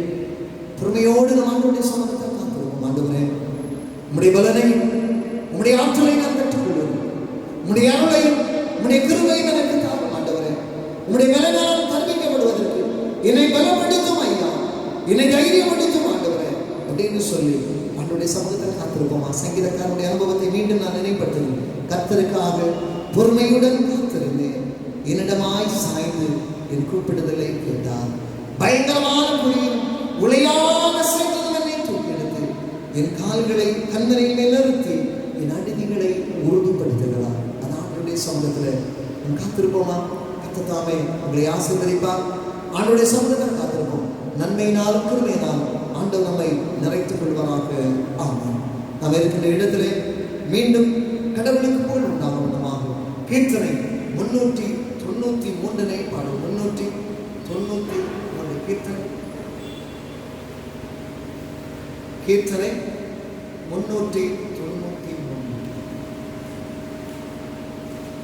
பொறுமையோடு நம் ஆண்டவருடைய சமூகத்தை காத்திருக்கும். ஆண்டவரே, உம்முடைய பலனை, உம்முடைய ஆற்றலை நான் பெற்றுக்கொள்வேன். உம்முடைய அருளையும் உம்முடைய கிருபையும் எனக்கு தாரும். ஆண்டவரே, உம்முடைய பலனால் தரிப்பிக்கப்படுவதற்கு என்னை பலப்படுத்தும் ஐயா, என்னை தைரியப்படுத்தும் ஆண்டவரே அப்படின்னு சொல்லி ஆண்டவருடைய சமூகத்தில் காத்திருப்போமா? சங்கீதக்காரனுடைய அனுபவத்தை மீண்டும் நான் நினைவுபடுத்துகிறேன். கர்த்தருக்காக பொறுமையுடன் காத்திருந்தேன், என்னிடமாய் சாய்ந்து என் கூப்பிடுதலை கேட்டார். பயங்கரமான புலியும் உளையான சேதம் என்னை தூக்கி எடுத்து என் கால்களை கந்தனை மேல் நிறுத்தி என் அடிதிகளை உறுதிப்படுத்துகிறார். அது ஆண்டவருடைய சமூகத்தில் நாம் காத்திருப்போமா? கர்த்தர் உங்களை ஆசீர்வதிப்பார். ஆண்டவருடைய சமூகத்தில் காத்திருப்போம். நன்மையினாலும் கிருபையினாலும் ஆண்டவர் நம்மை நிறைத்துக் கொள்வாராக. ஆமென். நாம் இருக்கின்ற இடத்திலே மீண்டும் கடவுளுக்கு போல் உண்டாகும் விதமாக கீர்த்தனை 393 பாடும். 393 கீர்த்தனை 393.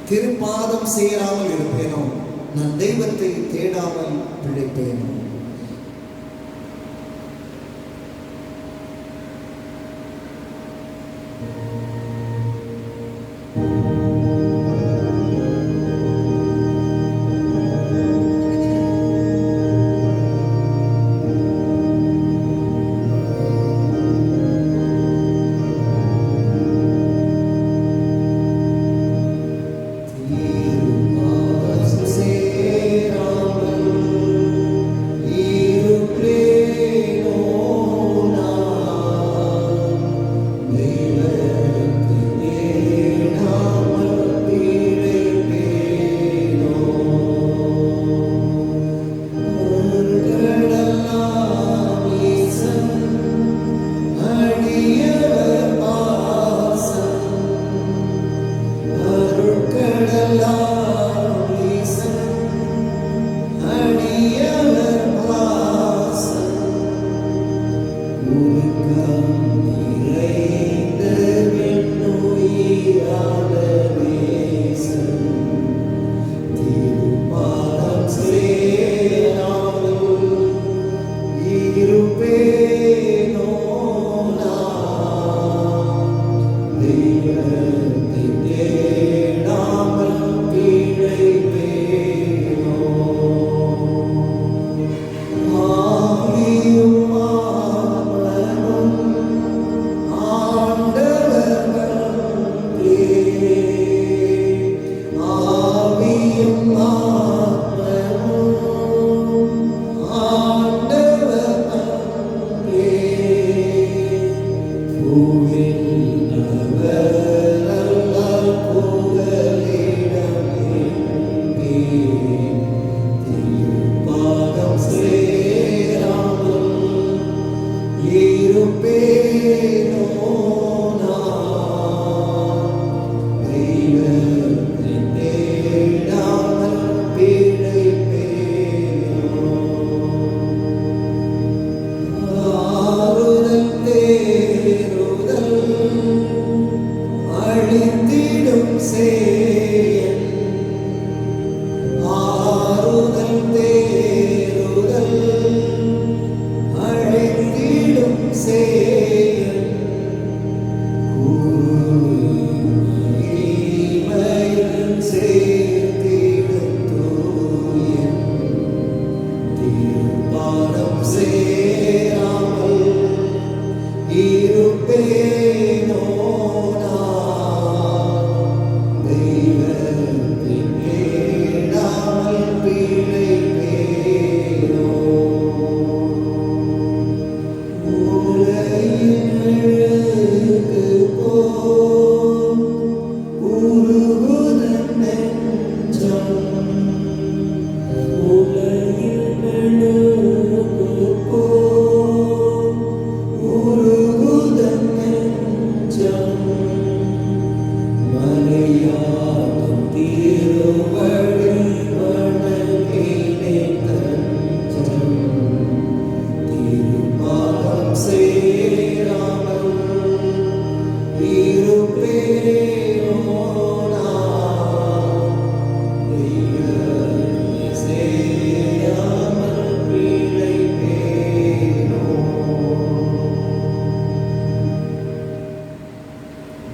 திருப்பாதம் சேராமல் இருப்பேனோ, நான் தெய்வத்தை தேடாமல் பிழைப்பேனோ.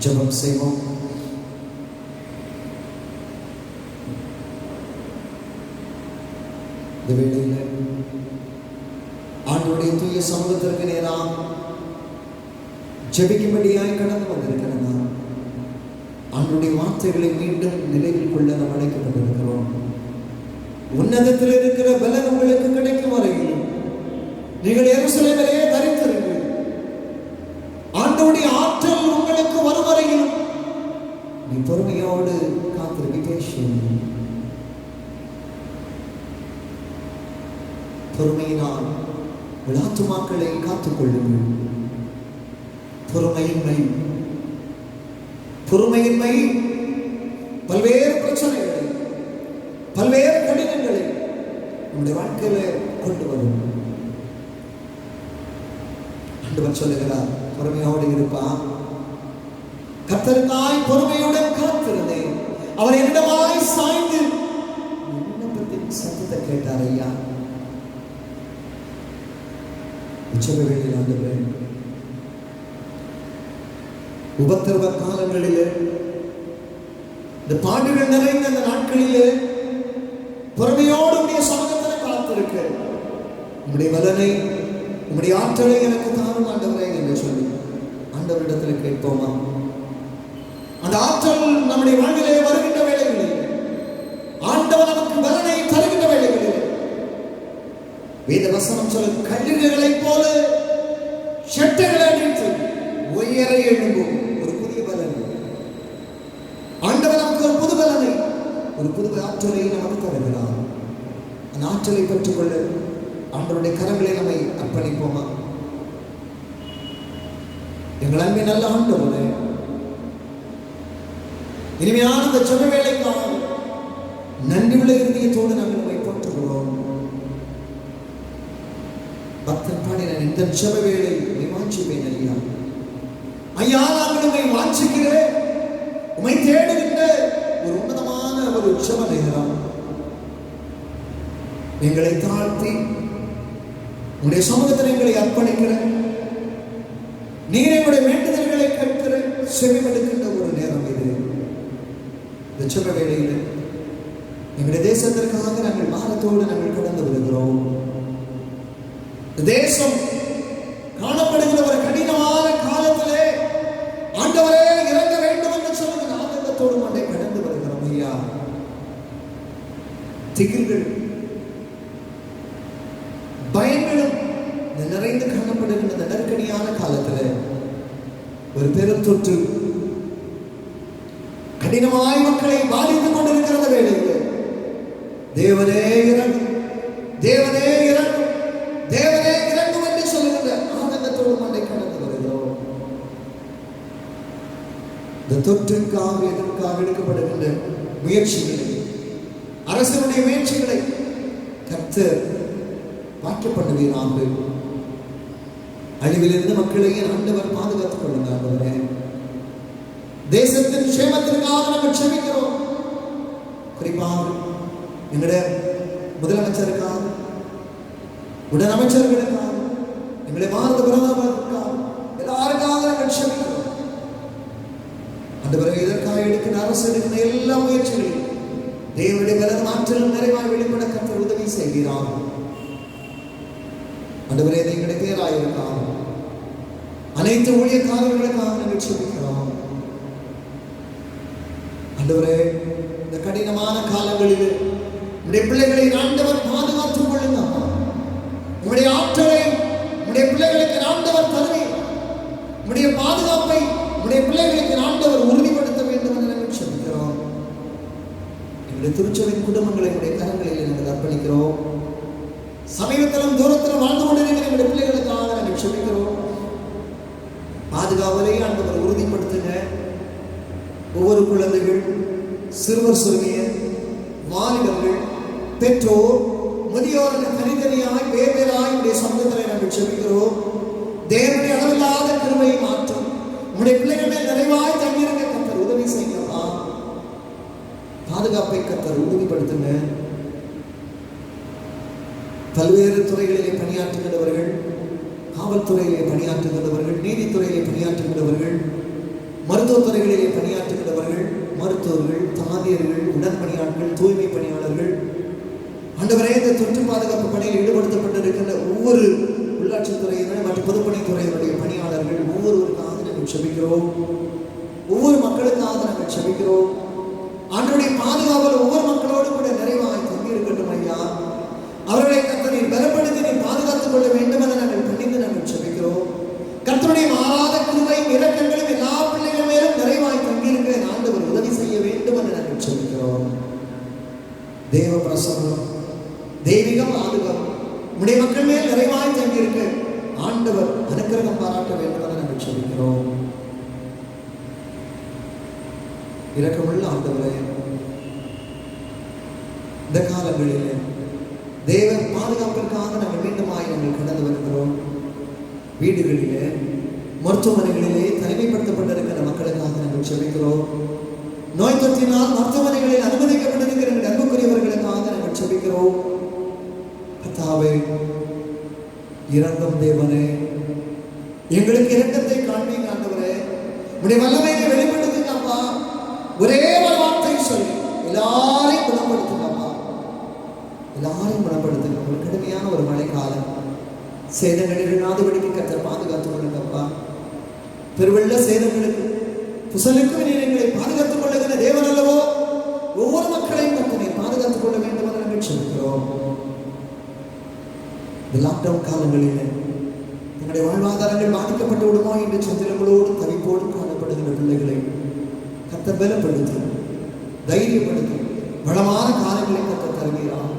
ஜெபம் செய்வோம். இந்த வேளையில் ஆண்டவருடைய தூய சமூகத்திற்கு நேராக ஜெபிக்கும்படியாய் கடந்து வந்திருக்கிறதா ஆண்டவருடைய வார்த்தைகளை மீண்டும் நினைவில் கொள்ள நாம் அழைக்கப்பட்டிருக்கிறோம். உன்னதத்தில் இருக்கிற பலன் உங்களுக்கு கிடைக்கும் வரையில் நீங்கள் எருசலேமிலே தரித்திருங்கள். ஆண்டவருடைய ஆற்றல் உங்களுக்கு வரும் வரையில் நீ பொறுமையோடு காத்திருக்க. பொறுமையினால் ஆத்துமாக்களை காத்துக்கொள்ளுங்கள். பொறுமையின்மை பல்வேறு பிரச்சனைகளை, பல்வேறு கடினங்களை நம்முடைய வாழ்க்கையில கொண்டு வரும். ஆண்டவர் சொல்லுகிறார், பொறுமையோடு இருப்பான். கர்த்தருக்காய் பொறுமையுடன் காத்திருந்தேன், அவர் என்னிடமாய் சாய்ந்து விண்ணப்பத்தின் சத்தத்தை கேட்டார். ஐயா, உச்ச வேளையில் ஆண்டவரே, உபத்திரவ காலங்களிலே, இந்த பாடுகள் நிறைந்த அந்த நாட்களிலே பொறுமையோடு உடைய சமூகத்தில் காத்திருக்க உங்களுடைய பலனை, உங்களுடைய ஆற்றலை எனக்கு தாரும் ஆண்டவரே என்று சொல்லி ஆண்டவரிடத்தில் கேட்போமா? அந்த ஆற்றல் நம்முடைய வாழ்விலே வருகின்ற வேளைகளில், ஆண்டவர் நமக்கு பலனை தருகின்ற வேளைகளில், வேத வசனம் சொல்ல கழுகுகளை போல செட்டைகளை அடித்து உயர எழும்பும் ஒரு புதிய பலன். ஆண்டவர் நமக்கு ஒரு புது பலனை, ஒரு புது ஆற்றலை நமக்கு தருகிறார். அந்த ஆற்றலை பெற்றுக்கொள்ள ஆண்டவருடைய கரங்களை நம்மை அர்ப்பணிப்போமா? எங்கள் அன்பின் நல்ல ஆண்டவரே, இனிமையான இந்த ஜெப வேளைக்காக நன்றியுள்ள இருதயத்தோடு நாங்கள் நம்மை போற்றுகிறோம். பக்தன் பாடின இந்த ஜெப வேளை வாஞ்சிப்பேன் ஐயா. ஐயா, நாங்கள் உம்மை வாஞ்சிக்கிறேன், உம்மை தேடுகின்ற ஒரு உன்னதமான ஒரு ஜெப நேரம். எங்களை தாழ்த்தி உங்களுடைய சமூகத்தில் எங்களை அர்ப்பணிக்கிறேன். நீர் எங்களுடைய வேண்டுதல்களை கேட்கிற செவிமடுக்கின்ற ஒரு நேரம் இது. இந்த ஜெப வேளையில் எங்களுடைய தேசத்திற்காக நாங்கள் பாரத்தோடு நாங்கள் கடந்து வருகிறோம். தேசம் காணப்படுகிற ஒரு கடினமான காலத்திலே ஆண்டவரே இறங்க வேண்டும் என்று சொல்லுகிற ஆனந்தத்தோடு மண்டை கடந்து வருகிறோம். ஐயா, திகில்கள், பயங்களும் நிறைந்து காணப்படுகின்ற இந்த நெருக்கடியான காலத்தில் ஒரு பெரும் தொற்று கடினமாய் மக்களை பாதித்துக் கொண்டிருக்கிற வேளையில் தேவனே இறங்கும், தேவனே இறங்கும், தேவனே இறங்கும் என்று சொல்லுகின்ற ஆனந்தத்தோடு மண்டை கடந்து வருகிறோம். இந்த தொற்றுக்காக எதற்காக எடுக்கப்படுகின்ற முயற்சிகளை, அரசனுடைய முயற்சிகளை கர்த்தர் வாக்கிய பண்ணுவீராக. அழிவிலிருந்து மக்களையே ஆண்டவர் பாதுகாத்துக் கொள்ளுங்க. தேசத்தின் சேமத்திற்காக நாங்கள் செபிக்கிறோம். குறிப்பாக எங்களுடைய முதலமைச்சருக்காக, உடன் அமைச்சர்களுக்காக, எங்களுடைய பாரத பிரதமருக்காக, எல்லாருக்காக நாங்கள் செபிக்கிறோம். அந்த பிறகு இதற்காக எடுக்கிற அரசு எடுக்கிற எல்லா முயற்சிகளையும் தேவனுடைய பலன் ஆற்றலும் நிறைவாக வெளிப்பட கர்த்தர் உதவி செய்கிறார். ஆண்டவரே, எங்களுடைய பேராயிருக்காக, அனைத்து ஊழியக்காரர்களுக்காக நாங்கள் செபிக்கிறோம். ஆண்டவரே, இந்த கடினமான காலங்களில் உடைய பிள்ளைகளை ஆண்டவர் பாதுகாத்துக் கொள்ளுங்க. உங்களுடைய ஆற்றலை உடைய பிள்ளைகளுக்கு ஆண்டவர் தருவீர். உடைய பாதுகாப்பை உடைய பிள்ளைகளுக்கு ஆண்டவர் உறுதிப்படுத்த வேண்டும் என்று நாங்கள் செபிக்கிறோம். எங்களுடைய திருச்சபையின் குடும்பங்களை உடைய கரங்களில் நாங்கள் அர்ப்பணிக்கிறோம். சமீபத்திலும் தூரத்திலும் வாழ்ந்து கொண்டிருக்கிற எங்களுடைய பிள்ளைகளுக்காக நாங்கள் செபிக்கிறோம். பாதுகாவலை ஆண்டவர் உறுதிப்படுத்துங்க. ஒவ்வொரு குழந்தைகள், சிறுவர் சிறுமியர், வாலிபர்கள், பெற்றோர், முதியோர் தனித்தனியாய் வேறுவேறாய் உடைய சமூகத்தில் நாங்கள் செபிக்கிறோம். தேவனுடைய அளவில்லாத கிருபையை மாற்றும் உங்களுடைய பிள்ளைகளை நிறைவாய் தங்கியிருக்க கர்த்தர் உதவி செய்யப்பா. பாதுகாப்பை கர்த்தர் உறுதிப்படுத்துங்க. பல்வேறு துறைகளிலே பணியாற்றுகிறவர்கள், காவல்துறையிலே பணியாற்றுகிறவர்கள், நீதித்துறையிலே பணியாற்றுகிறவர்கள், மருத்துவத்துறைகளிலே பணியாற்றுகிறவர்கள், மருத்துவர்கள், தாதியர்கள், உடன்பணியாளர்கள், தூய்மை பணியாளர்கள், ஆண்டவரே, இந்த தொற்று பாதுகாப்பு பணியில் ஈடுபடுத்தப்பட்டிருக்கின்ற ஒவ்வொரு உள்ளாட்சித்துறையினர் மற்றும் பொதுப்பணித்துறையினுடைய பணியாளர்கள் ஒவ்வொருவருக்காக நாங்கள் செபிக்கிறோம். ஒவ்வொரு மக்களுக்காக நாங்கள் செபிக்கிறோம். ஆண்டவருடைய பாதுகாவல் ஒவ்வொரு மக்களோடு கூட நிறைவாய் தங்கியிருக்கட்டும் ஐயா. அவர்களை கர்த்தர் நீர் பலப்படுத்தி நீர் பாதுகாத்துக் கொள்ள வேண்டும் என நாங்கள் பணிந்து நாங்கள் செபிக்கிறோம். கர்த்தருடைய மாறாத கிருபையும் இரக்கங்களும் எல்லா பிள்ளைகள் மேலும் நிறைவாய் தங்கியிருக்க ஆண்டவர் உதவி செய்ய வேண்டும் என நாங்கள் செபிக்கிறோம். தேவ பிரசன்னம், தெய்வீக பாதுகாப்பு உடைய மக்கள் மேல் நிறைவாய் தங்கியிருக்க ஆண்டவர் அனுக்கிரகம் பாராட்ட வேண்டும் என நாங்கள் செபிக்கிறோம். இரக்கமுள்ள ஆண்டவரே, இந்த காலங்களில் தேவ பாதுகாப்பிற்காக நாங்கள் மீண்டுமாய் நாங்கள் கடந்து வருகிறோம். வீடுகளிலே, மருத்துவமனைகளிலே தனிமைப்படுத்தப்பட்டிருக்கிற மக்களுக்காக நாங்கள் செபிக்கிறோம். நோய் தொற்றினால் மருத்துவமனைகளில் அனுமதிக்கப்பட்டிருக்கிற அன்புக்குரியவர்களுக்காக நாங்கள் ஜெபிக்கிறோம். கர்த்தாவே, இரங்கும் தேவனே, எங்களுக்கு இரக்கத்தை காண்பீங்க ஆண்டவரே. உடைய வல்லமையை வெளிப்படுத்துங்க அப்பா. ஒரே ஒரு வார்த்தை சொல்லி எல்லாரையும் குணப்படுத்துங்க அப்பா. எல்லாரையும் குணப்படுத்துங்க. ஒரு கடுமையான ஒரு மழை காலம், சேதங்களில் நாதுபடிக்கு கர்த்தர் பாதுகாத்துக் கொள்ளுங்கப்பா. பெருவெள்ள சேதங்களுக்கு புசலுக்கும் நீரை பாதுகாத்துக் கொள்ளுகிற தேவன் அல்லவோ. ஒவ்வொரு மக்களையும் கர்த்தரை பாதுகாத்துக் கொள்ள வேண்டும் என்று நாங்கள் சொல்கிறோம். இந்த லாக்டவுன் காலங்களில் தங்களுடைய வாழ்வாதாரங்கள் பாதிக்கப்பட்டு விடுமோ என்று சந்திரங்களோடு தவிப்போடு காணப்படுகிற பிள்ளைகளை கர்த்தர் பலப்படுத்தி தைரியப்படுத்தி வளமான காலங்களை கர்த்தர் தருகிறார்.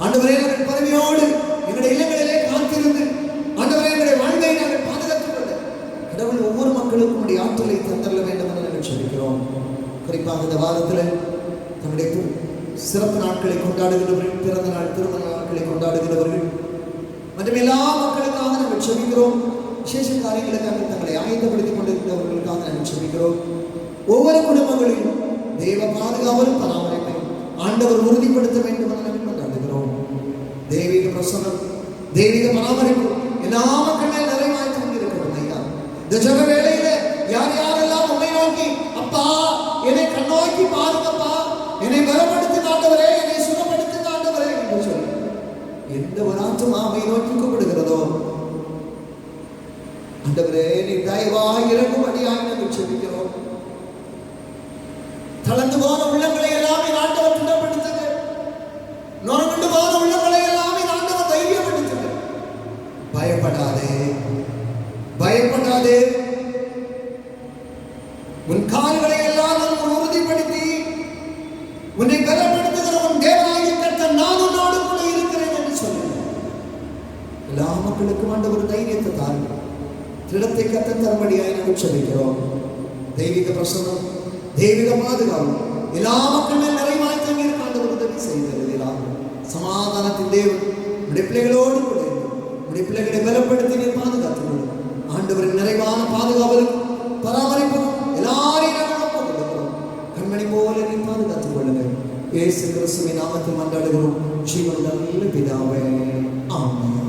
ஆண்டவரே, நாங்கள் பதவியோடு எங்களுடைய இல்லங்களிலே காத்திருந்து ஆண்டவரே எங்களுடைய வாழ்வை நாங்கள் பாதுகாத்துக் கொள்ள கடவுள் ஒவ்வொரு மக்களுக்கும் உடைய ஆற்றலை தந்தர வேண்டும் என்று நாங்கள் சொல்கிறோம். குறிப்பாக இந்த வாரத்தில் தன்னுடைய சிறப்பு நாட்களை கொண்டாடுகிறவர்கள், பிறந்த நாள் திருமண நாட்களை கொண்டாடுகிறவர்கள் மற்றும் எல்லா மக்களுக்காக நாங்கள் செபிக்கிறோம். விசேஷ காரியங்களுக்காக தங்களை ஆயத்தப்படுத்திக் கொண்டிருக்கிறவர்களுக்காக நாங்கள் செபிக்கிறோம். ஒவ்வொரு குடும்பங்களிலும் தெய்வ பாதுகாவலும் பராமரிப்பை ஆண்டவர் உறுதிப்படுத்த வேண்டும் என நாங்கள் கொண்டாடுகிறோம். தெய்வீக பிரசன்னம், தெய்வீக பராமரிப்பு எல்லா மக்கள் மேல் நிறைவாய்த்து கொண்டிருக்கிறோம். ஐயா, இந்த ஜெப வேளையில யார் யாரெல்லாம் உண்மை நோக்கி அப்பா என்னை கண்ணோக்கி பாருங்கப்பா, என்னை பலப்படுத்தி ஆண்டவரே, என்னை சுகப்படுத்தி ஆண்டவரே என்று சொல்லி எந்த ஒரு ஆத்மாவை நோக்கி கூப்பிடுகிறதோ ஆண்டவரே நீ தயவாய் இறங்கும்படியாய் நாங்கள் செபிக்கிறோம். தளர்ந்து போன உள்ளங்களை எல்லாமே ஆண்டவர் திடப்படுத்துங்க. நொறுங்குண்டு போன உள்ளங்களை எல்லாமே ஆண்டவர் தைரியப்படுத்துங்க. பயப்படாதே, பயப்படாதே. உன் கால்களை எல்லாம் நான் உறுதிப்படுத்தி உன்னை பலப்படுத்துகிற உன் தேவனாகிய கர்த்தர் நான் உன்னோடு கூட இருக்கிறேன் என்று சொல்லுங்க. எல்லா மக்களுக்கும் ஆண்டவர் தைரியத்தை தாருங்கள். திடத்தை கர்த்தர் தரும்படியாய் நாங்கள் செபிக்கிறோம். தெய்வீக பிரசன்னம், தெய்வீக பாதுகாப்பு எல்லா மக்கள் மேல் நிறைவாய் தங்கி இருக்க ஆண்டவர் உதவி செய்திருக்கிறார். சமாதானத்தின் தேவன் உடைய பிள்ளைகளோடு கூட உடைய பிள்ளைகளை பலப்படுத்தி நீர் பாதுகாத்துக் கொள்ளும். ஆண்டவரின் நிறைவான பாதுகாவலுக்கும் பராமரிப்பும் எல்லாரையும் நாங்கள் ஒப்புக் கொடுக்கிறோம். கண்மணி போல நீர் பாதுகாத்துக் கொள்ளுங்கள். இயேசு கிறிஸ்துவின் நாமத்தில் மன்றாடுகிறோம் ஜீவனுள்ள நல்ல பிதாவே, ஆமென்.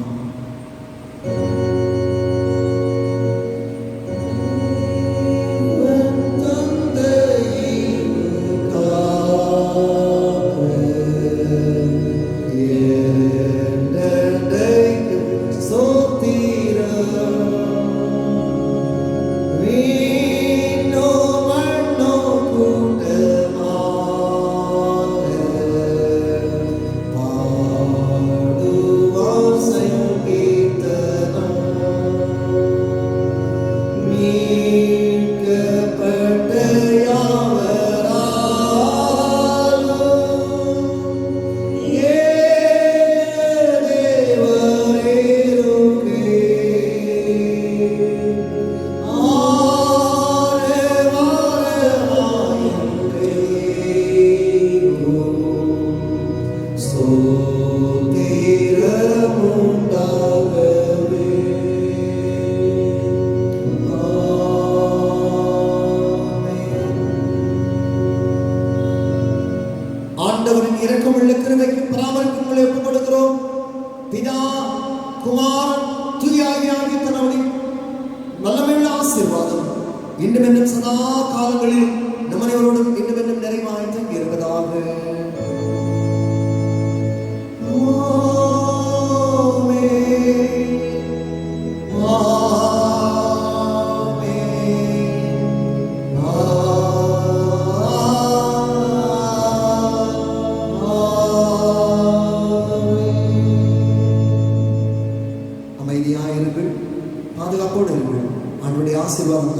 ஆண்டவரின் இரக்கமுள்ள கிருபைக்கு பராமரிப்பும் ஒப்புக் கொடுக்கிறோம். பிதா, குமாரன், தூய ஆவியாகிய தன்னுடைய வல்லமையுள்ள ஆசீர்வாதம் இன்னும் இன்னும் சதா காலங்களில் நம் அனைவரோடும் இன்னும் இன்னும் நிறைவாய் தங்கி இருப்பதாக. அமைதியாயிருங்கள், பாதுகாப்போடு இருங்கள். ஆண்டவருடைய ஆசீர்வாதம்